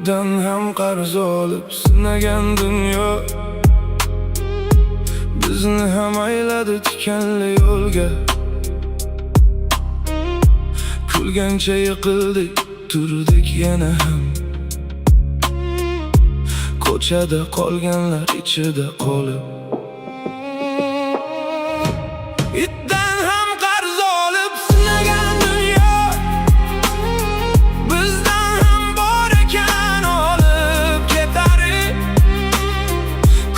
Itdan ham qarz olib sinagan dunyo bizni ham ayladi tikanli yo'lga. Kulgancha yiqildik, turdik yana ham. Ko'chada qolganlar ichida qolib. Itdan ham qarz olib sinagan dunyo bizdan ham bor ekan olib ketari.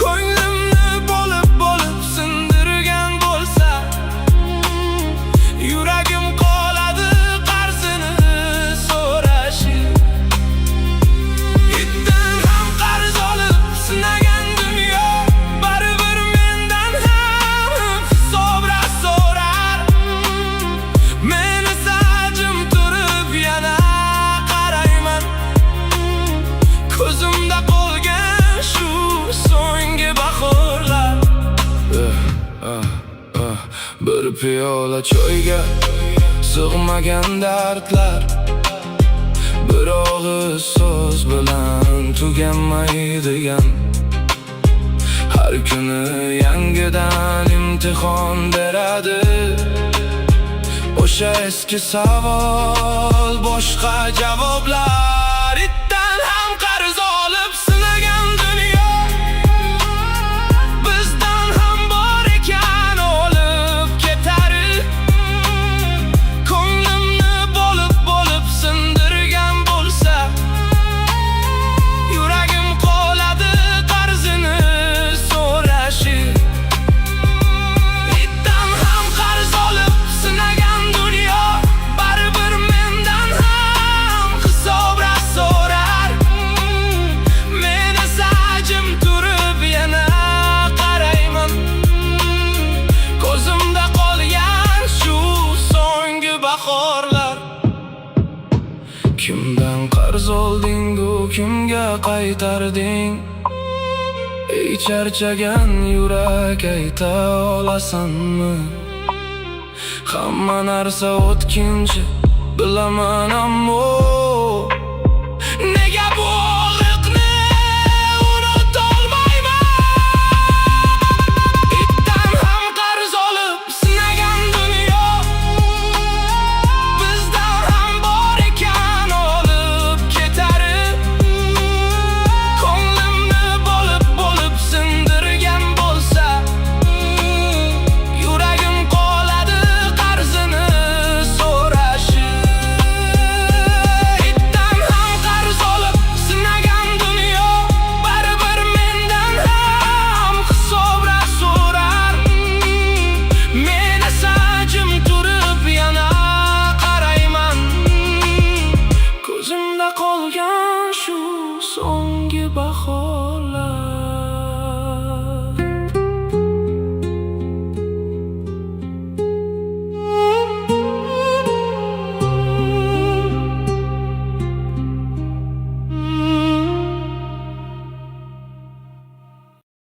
Ko'nglimni bo'lib sindirgan bo'lsa, yuragim qoladi qarzini so'rashi. Itdan ham qarz olib sinagan dunyo baribir mendan ham hisobra so'rar. Meni sajim turib yana qarayman, ko'zimda qolgan shu so'nggi bahorlar. Bir piyola choyga sig'magan dardlar, bir og'iz so'z bilan tuganmaydigan. Har kuni yangidan imtihon beradi. O'sha eski savol, boshqa javoblar. Itdan ham qarz olib sinagan dunyo bizdan ham bor ekan olib ketari. Ko'nglimni bo'lib sindirgan bo'lsa, yuragim qoladi qarzini so'rashi. Itdan ham qarz olib sinagan dunyo baribir mendan ham hisobra so'rar. Meni sajim turib yana qarayman, ko'zimda qolgan shu so'nggi bahorlar. Kimdan qarz olding-u kimga qaytarding? Ey charchagan yurak, ayta olasanmi? Hamma narsa o'tkinchi bilaman, ammo